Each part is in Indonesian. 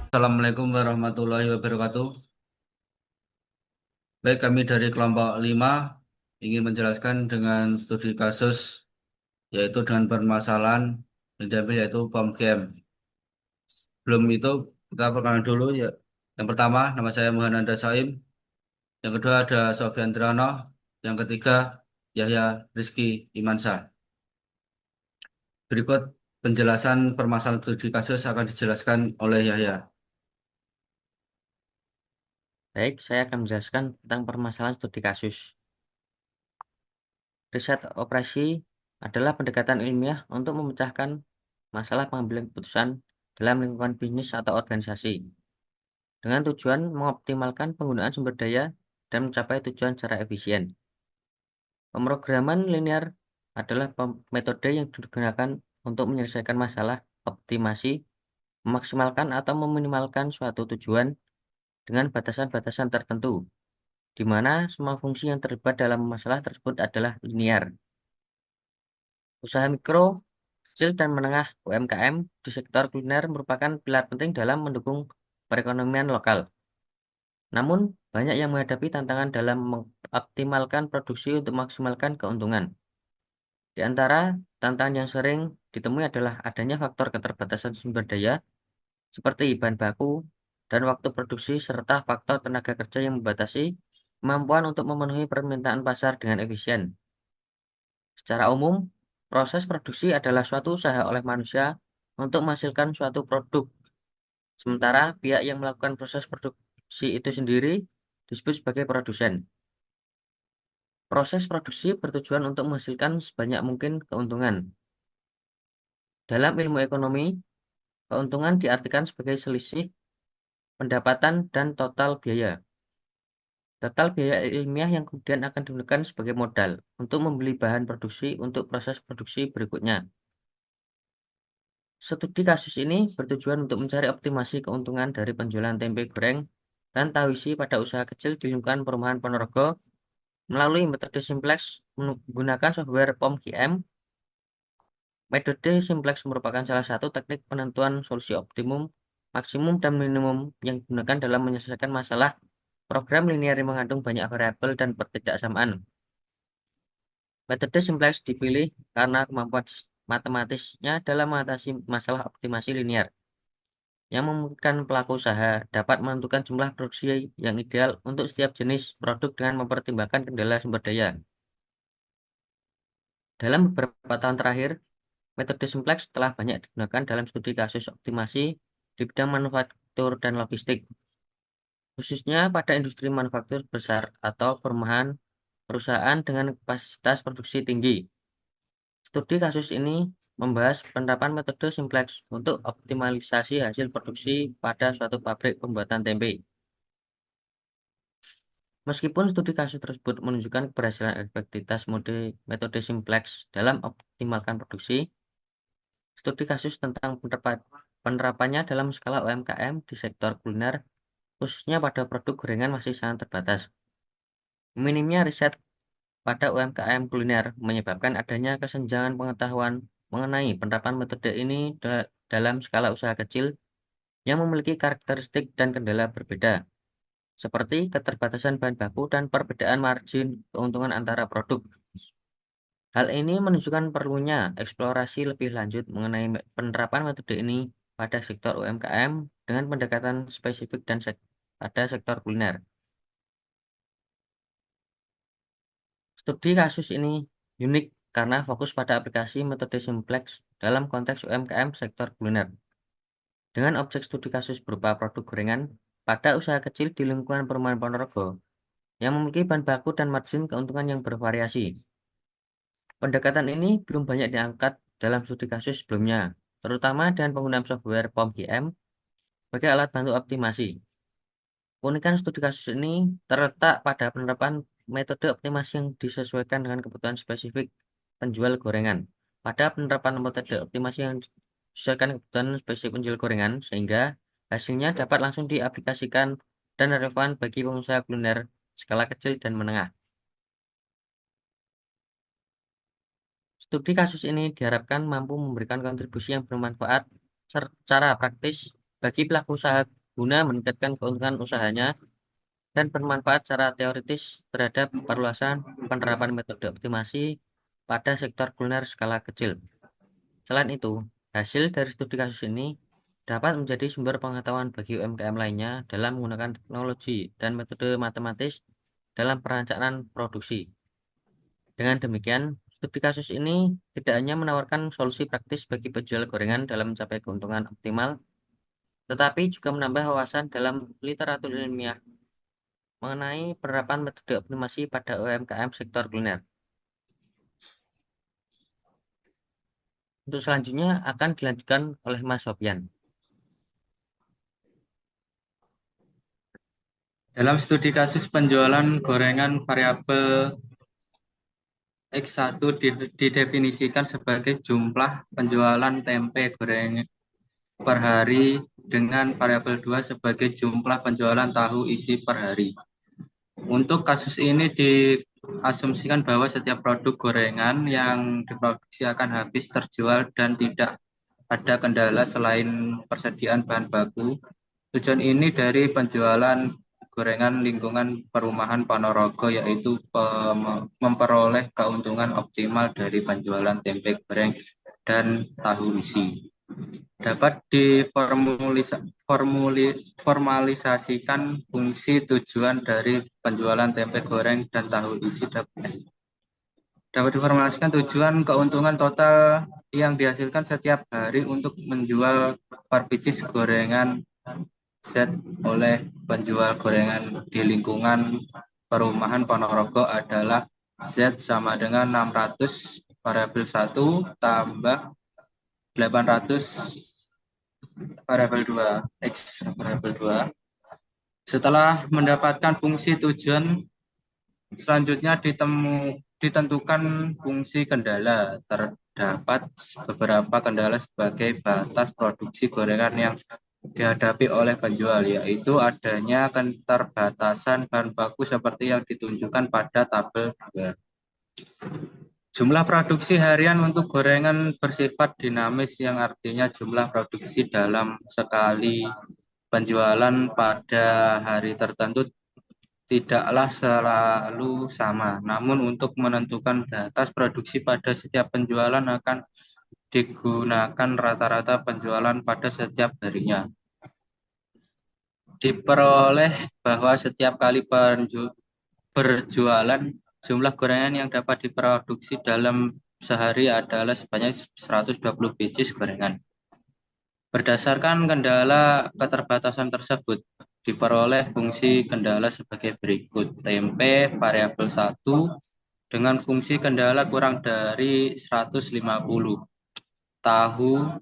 Assalamualaikum warahmatullahi wabarakatuh. Baik, kami dari kelompok 5 ingin menjelaskan dengan studi kasus yaitu dengan permasalahan yang diambil yaitu bom game. Belum itu kita perkenalan dulu ya. Yang pertama nama saya Muhammad Saim, yang kedua ada Sofyan Triano, yang ketiga Yahya Rizky Imansyah. Berikut penjelasan permasalahan studi kasus akan dijelaskan oleh Yahya. Baik, saya akan menjelaskan tentang permasalahan studi kasus. Riset operasi adalah pendekatan ilmiah untuk memecahkan masalah pengambilan keputusan dalam lingkungan bisnis atau organisasi, dengan tujuan mengoptimalkan penggunaan sumber daya dan mencapai tujuan secara efisien. Pemrograman linear adalah metode yang digunakan untuk menyelesaikan masalah optimasi, memaksimalkan atau meminimalkan suatu tujuan dengan batasan-batasan tertentu, di mana semua fungsi yang terlibat dalam masalah tersebut adalah linear. Usaha mikro, kecil, dan menengah (UMKM) di sektor kuliner merupakan pilar penting dalam mendukung perekonomian lokal. Namun, banyak yang menghadapi tantangan dalam mengoptimalkan produksi untuk maksimalkan keuntungan. Di antara tantangan yang sering ditemui adalah adanya faktor keterbatasan sumber daya, seperti bahan baku dan waktu produksi, serta faktor tenaga kerja yang membatasi kemampuan untuk memenuhi permintaan pasar dengan efisien. Secara umum, proses produksi adalah suatu usaha oleh manusia untuk menghasilkan suatu produk, sementara pihak yang melakukan proses produksi itu sendiri disebut sebagai produsen. Proses produksi bertujuan untuk menghasilkan sebanyak mungkin keuntungan. Dalam ilmu ekonomi, keuntungan diartikan sebagai selisih pendapatan dan total biaya. Total biaya ilmiah yang kemudian akan digunakan sebagai modal untuk membeli bahan produksi untuk proses produksi berikutnya. Studi kasus ini bertujuan untuk mencari optimasi keuntungan dari penjualan tempe goreng dan tahu isi pada usaha kecil di lingkungan perumahan Ponorogo melalui metode simplex menggunakan software POM-QM. Metode simplex merupakan salah satu teknik penentuan solusi optimum, maksimum, dan minimum yang digunakan dalam menyelesaikan masalah program linear yang mengandung banyak variabel dan ketidaksamaan. Metode simplex dipilih karena kemampuan matematisnya dalam mengatasi masalah optimasi linear, yang memungkinkan pelaku usaha dapat menentukan jumlah produksi yang ideal untuk setiap jenis produk dengan mempertimbangkan kendala sumber daya. Dalam beberapa tahun terakhir, metode simplex telah banyak digunakan dalam studi kasus optimasi di bidang manufaktur dan logistik, khususnya pada industri manufaktur besar atau perusahaan dengan kapasitas produksi tinggi. Studi kasus ini membahas penerapan metode simplex untuk optimalisasi hasil produksi pada suatu pabrik pembuatan tempe. Meskipun studi kasus tersebut menunjukkan keberhasilan efektivitas metode simplex dalam optimalkan produksi, studi kasus tentang penerapannya dalam skala UMKM di sektor kuliner, khususnya pada produk gorengan, masih sangat terbatas. Minimnya riset pada UMKM kuliner menyebabkan adanya kesenjangan pengetahuan mengenai penerapan metode ini dalam skala usaha kecil yang memiliki karakteristik dan kendala berbeda, seperti keterbatasan bahan baku dan perbedaan margin keuntungan antara produk. Hal ini menunjukkan perlunya eksplorasi lebih lanjut mengenai penerapan metode ini pada sektor UMKM dengan pendekatan spesifik dan pada sektor kuliner. Studi kasus ini unik karena fokus pada aplikasi metode simplex dalam konteks UMKM sektor kuliner. Dengan objek studi kasus berupa produk gorengan pada usaha kecil di lingkungan perumahan Ponorogo yang memiliki bahan baku dan margin keuntungan yang bervariasi. Pendekatan ini belum banyak diangkat dalam studi kasus sebelumnya, terutama dengan penggunaan software POM-QM sebagai alat bantu optimasi. Keunikan studi kasus ini terletak pada penerapan metode optimasi yang disesuaikan dengan kebutuhan spesifik penjual gorengan. Pada penerapan metode optimasi yang disesuaikan kebutuhan spesifik penjual gorengan, sehingga hasilnya dapat langsung diaplikasikan dan relevan bagi pengusaha kuliner skala kecil dan menengah. Studi kasus ini diharapkan mampu memberikan kontribusi yang bermanfaat secara praktis bagi pelaku usaha guna meningkatkan keuntungan usahanya dan bermanfaat secara teoritis terhadap perluasan penerapan metode optimasi pada sektor kuliner skala kecil. Selain itu, hasil dari studi kasus ini dapat menjadi sumber pengetahuan bagi UMKM lainnya dalam menggunakan teknologi dan metode matematis dalam perencanaan produksi. Dengan demikian, studi kasus ini tidak hanya menawarkan solusi praktis bagi penjual gorengan dalam mencapai keuntungan optimal, tetapi juga menambah wawasan dalam literatur ilmiah mengenai penerapan metode optimasi pada UMKM sektor kuliner. Untuk selanjutnya akan dilanjutkan oleh Mas Sofyan. Dalam studi kasus penjualan gorengan variabel X1 didefinisikan sebagai jumlah penjualan tempe goreng per hari dengan variabel 2 sebagai jumlah penjualan tahu isi per hari. Untuk kasus ini diasumsikan bahwa setiap produk gorengan yang diproduksi akan habis terjual dan tidak ada kendala selain persediaan bahan baku. Tujuan ini dari penjualan gorengan lingkungan perumahan Ponorogo yaitu memperoleh keuntungan optimal dari penjualan tempe goreng dan tahu isi. Dapat diformalisasikan fungsi tujuan dari penjualan tempe goreng dan tahu isi dapat diformulasikan tujuan keuntungan total yang dihasilkan setiap hari untuk menjual per pieces gorengan Z oleh penjual gorengan di lingkungan perumahan Ponorogo adalah Z sama dengan 600 variabel 1 tambah 800 variabel 2 X variabel 2. Setelah mendapatkan fungsi tujuan, selanjutnya ditentukan fungsi kendala. Terdapat beberapa kendala sebagai batas produksi gorengan yang dihadapi oleh penjual, yaitu adanya keterbatasan bahan baku seperti yang ditunjukkan pada tabel 2. Jumlah produksi harian untuk gorengan bersifat dinamis, yang artinya jumlah produksi dalam sekali penjualan pada hari tertentu tidaklah selalu sama. Namun untuk menentukan batas produksi pada setiap penjualan akan digunakan rata-rata penjualan pada setiap harinya. Diperoleh bahwa setiap kali berjualan, jumlah gorengan yang dapat diproduksi dalam sehari adalah sebanyak 120 biji gorengan. Berdasarkan kendala keterbatasan tersebut, diperoleh fungsi kendala sebagai berikut. Tempe variabel 1 dengan fungsi kendala kurang dari 150. Tahu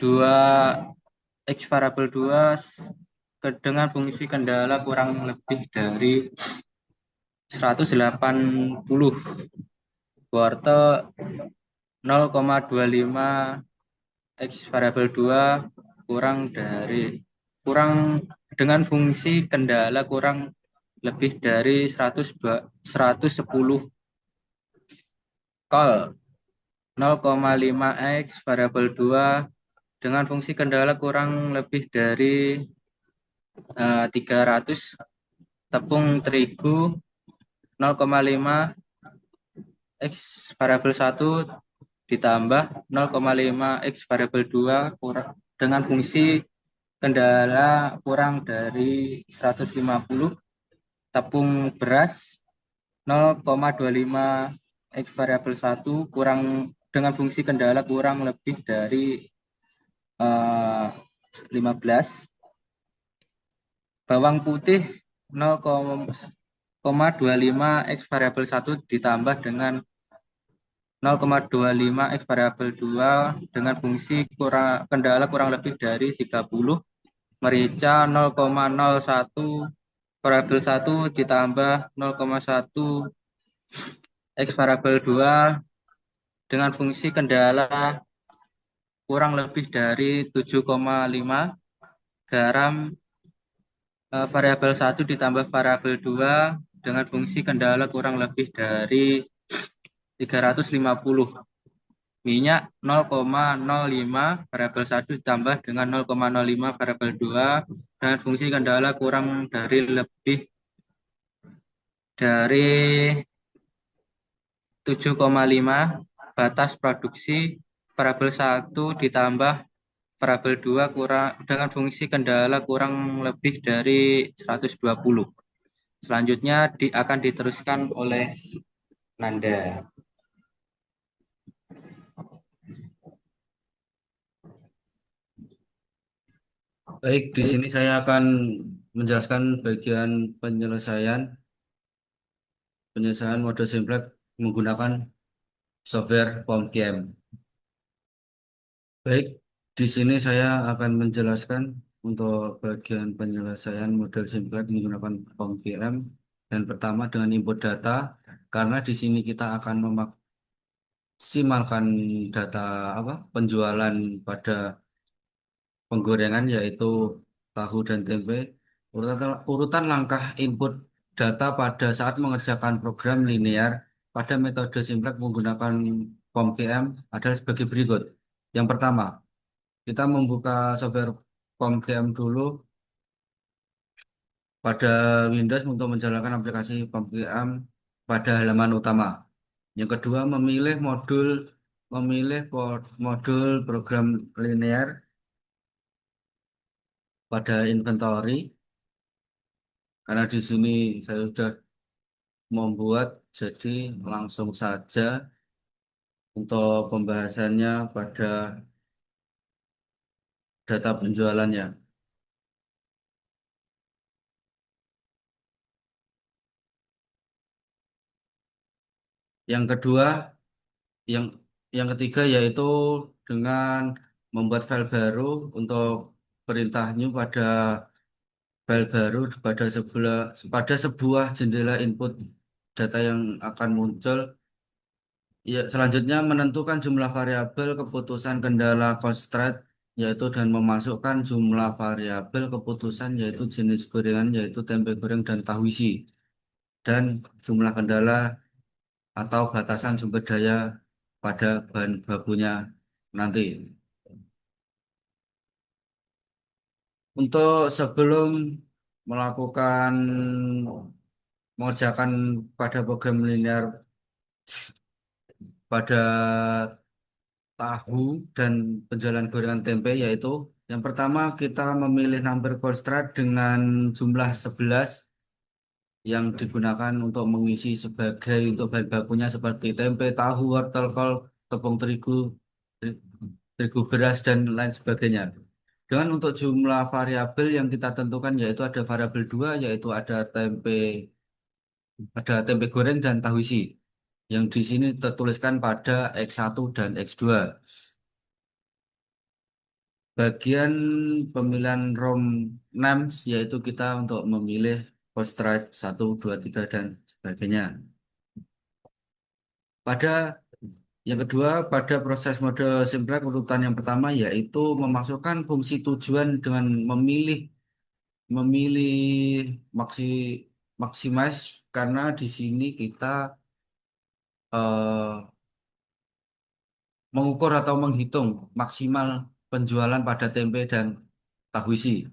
2 X variabel 2 dengan fungsi kendala kurang lebih dari 180. Wortel 0,25 X variabel 2 kurang dengan fungsi kendala kurang lebih dari 110. Kol 0,5 X variabel 2 dengan fungsi kendala kurang lebih dari 300. Tepung terigu 0,5 X variabel 1 ditambah 0,5 X variabel 2 dengan fungsi kendala kurang dari 150. Tepung beras 0,25 X variabel 1 kurang dengan fungsi kendala kurang lebih dari 15. Bawang putih 0,25 X variabel 1 ditambah dengan 0,25 X variabel 2 dengan fungsi kendala kurang lebih dari 30. Merica 0,01 variabel 1 ditambah 0,1 X variabel 2 dengan fungsi kendala kurang lebih dari 7,5. Garam variabel 1 ditambah variabel 2 dengan fungsi kendala kurang lebih dari 350. minyak 0,05 variabel 1 ditambah dengan 0,05 variabel 2 dan fungsi kendala kurang dari lebih dari 7,5 batas produksi variabel 1 ditambah variabel 2 kurang dengan fungsi kendala kurang lebih dari 120. Selanjutnya akan diteruskan oleh Nanda. Baik, di sini saya akan menjelaskan bagian penyelesaian penyelesaian mode simplex menggunakan software POMCAM. Baik, di sini saya akan menjelaskan untuk bagian penyelesaian model simplex menggunakan POMCAM. Dan pertama dengan input data, karena di sini kita akan memaksimalkan data penjualan pada penggorengan yaitu tahu dan tempe. Urutan langkah input data pada saat mengerjakan program linear pada metode simplex menggunakan POMCAM adalah sebagai berikut. Yang pertama, kita membuka software POMCAM dulu pada Windows untuk menjalankan aplikasi POMCAM pada halaman utama. Yang kedua, memilih modul program linear pada inventory. Karena di sini saya sudah membuat, jadi langsung saja untuk pembahasannya pada data penjualannya. Yang kedua, yang yang ketiga yaitu dengan membuat file baru untuk perintah new pada file baru pada sebuah jendela input data yang akan muncul. Ya, selanjutnya menentukan jumlah variabel keputusan kendala constraint yaitu dan memasukkan jumlah variabel keputusan yaitu jenis gorengan yaitu tempe goreng dan tahu isi dan jumlah kendala atau batasan sumber daya pada bahan bakunya nanti. Untuk sebelum melakukan mengerjakan pada program linear pada tahu dan penjualan gorengan tempe yaitu yang pertama kita memilih number constraint dengan jumlah 11 yang digunakan untuk mengisi sebagai untuk bahan bakunya seperti tempe, tahu, wortel, kol, tepung terigu, teri- terigu beras dan lain sebagainya. Dengan untuk jumlah variabel yang kita tentukan yaitu ada variabel 2 yaitu ada tempe goreng dan tahu isi yang di sini tertuliskan pada X1 dan X2. Bagian pemilihan ROM names yaitu kita untuk memilih constraint 1, 2, 3 dan sebagainya. Pada yang kedua, pada proses mode simplex urutan yang pertama yaitu memasukkan fungsi tujuan dengan memilih memilih maksi maximize karena di sini kita eh, mengukur atau menghitung maksimal penjualan pada tempe dan tahu isi.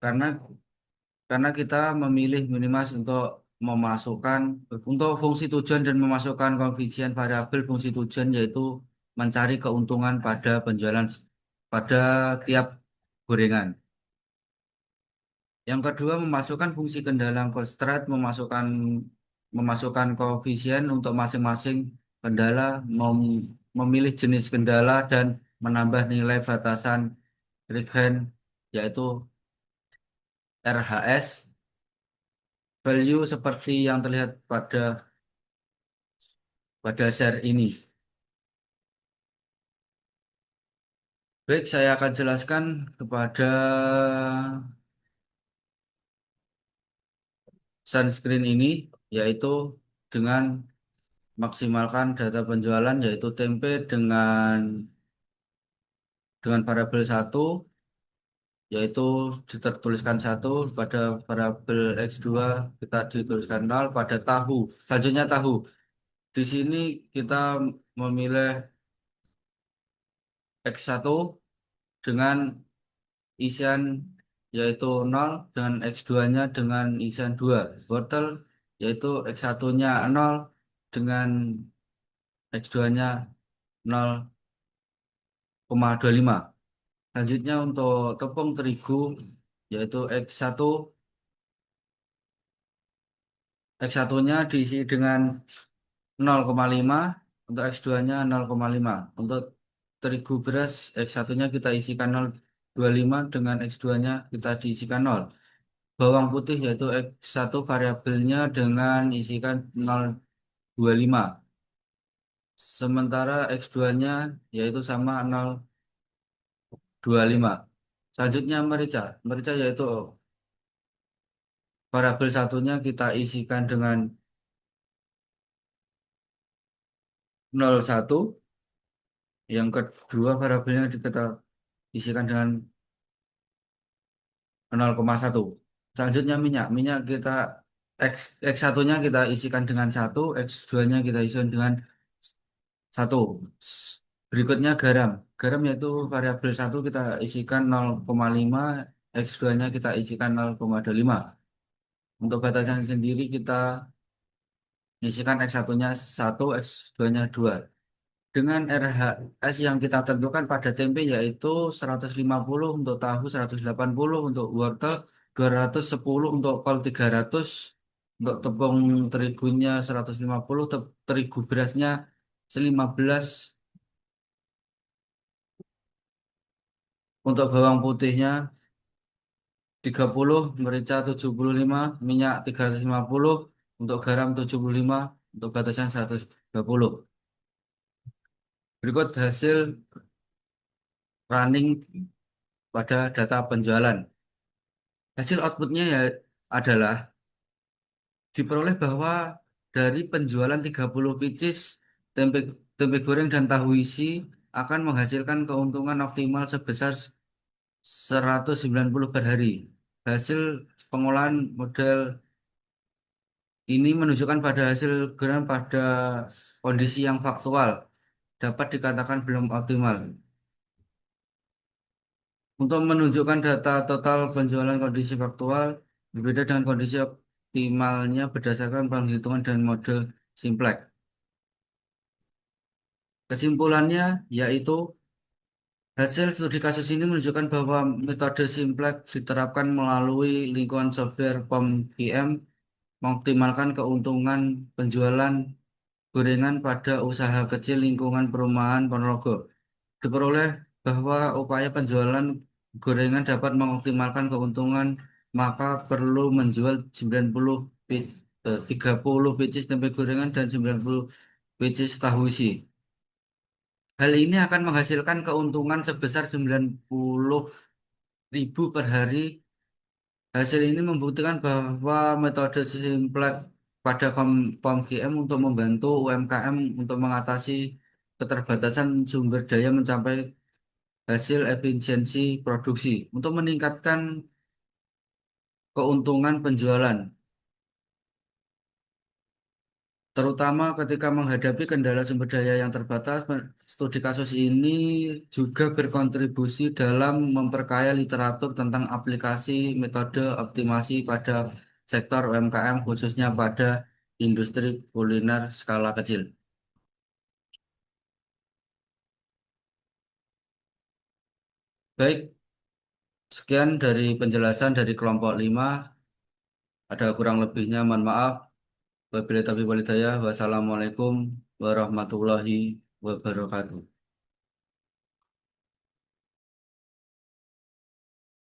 Karena karena kita memilih minimas untuk memasukkan untuk fungsi tujuan dan memasukkan koefisien variabel fungsi tujuan yaitu mencari keuntungan pada penjualan pada tiap gorengan. Yang kedua, memasukkan fungsi kendala constraint, memasukkan koefisien untuk masing-masing kendala, memilih jenis kendala dan menambah nilai batasan Regen yaitu RHS value seperti yang terlihat pada share ini. Baik, saya akan jelaskan kepada sunscreen ini, yaitu dengan maksimalkan data penjualan, yaitu tempe dengan variabel 1, yaitu ditertuliskan 1, pada variabel X2 kita dituliskan 0, pada tahu. Selanjutnya tahu. Di sini kita memilih X1 dengan isian yaitu 0 dan X2-nya dengan isian 2. Wortel yaitu X1-nya 0 dengan X2-nya 0,25. Selanjutnya untuk tepung terigu yaitu X1-nya diisi dengan 0,5, untuk X2-nya 0,5. Untuk terigu beras X1-nya kita isikan 0,25 dengan X2-nya kita diisikan 0. Bawang putih yaitu X1 variabelnya dengan isikan 0,25. Sementara X2-nya yaitu sama 0,25. Selanjutnya merica. Merica yaitu variabel satunya kita isikan dengan 0,1. Yang kedua variabelnya kita isikan dengan 0,1. Selanjutnya minyak. Minyak kita X, X1-nya kita isikan dengan 1, X2-nya kita isikan dengan 1. Berikutnya garam. Garam yaitu variabel 1 kita isikan 0,5, X2-nya kita isikan 0,25. Untuk batasan sendiri kita isikan X1-nya 1, X2-nya 2. Dengan RHS yang kita tentukan pada tempe yaitu 150 untuk tahu, 180 untuk wortel, 210 untuk kol, 300 untuk tepung terigunya, 150 terigu berasnya 15, untuk bawang putihnya 30, merica 75, minyak 350, untuk garam 75, untuk batasan 120. Berikut hasil running pada data penjualan. Hasil outputnya ya adalah diperoleh bahwa dari penjualan 30 pieces tempe tempe goreng dan tahu isi akan menghasilkan keuntungan optimal sebesar 190 per hari. Hasil pengolahan model ini menunjukkan pada hasil geram pada kondisi yang faktual dapat dikatakan belum optimal. Untuk menunjukkan data total penjualan kondisi faktual berbeda dengan kondisi optimalnya berdasarkan penghitungan dan model simplex. Kesimpulannya yaitu hasil studi kasus ini menunjukkan bahwa metode simplex diterapkan melalui lingkungan software POM-QM mengoptimalkan keuntungan penjualan gorengan pada usaha kecil lingkungan perumahan Ponorogo. Diperoleh bahwa upaya penjualan gorengan dapat mengoptimalkan keuntungan, maka perlu menjual 30 pieces tempe gorengan dan 90 pieces tahu isi. Hal ini akan menghasilkan keuntungan sebesar 90.000 per hari. Hasil ini membuktikan bahwa metode simplex pada POM-GM untuk membantu UMKM untuk mengatasi keterbatasan sumber daya mencapai hasil efisiensi produksi untuk meningkatkan keuntungan penjualan, terutama ketika menghadapi kendala sumber daya yang terbatas. Studi kasus ini juga berkontribusi dalam memperkaya literatur tentang aplikasi metode optimasi pada sektor UMKM, khususnya pada industri kuliner skala kecil. Baik, sekian dari penjelasan dari kelompok 5. Ada kurang lebihnya, mohon maaf. Wabillahi taufiq wal hidayah. Wassalamualaikum warahmatullahi wabarakatuh.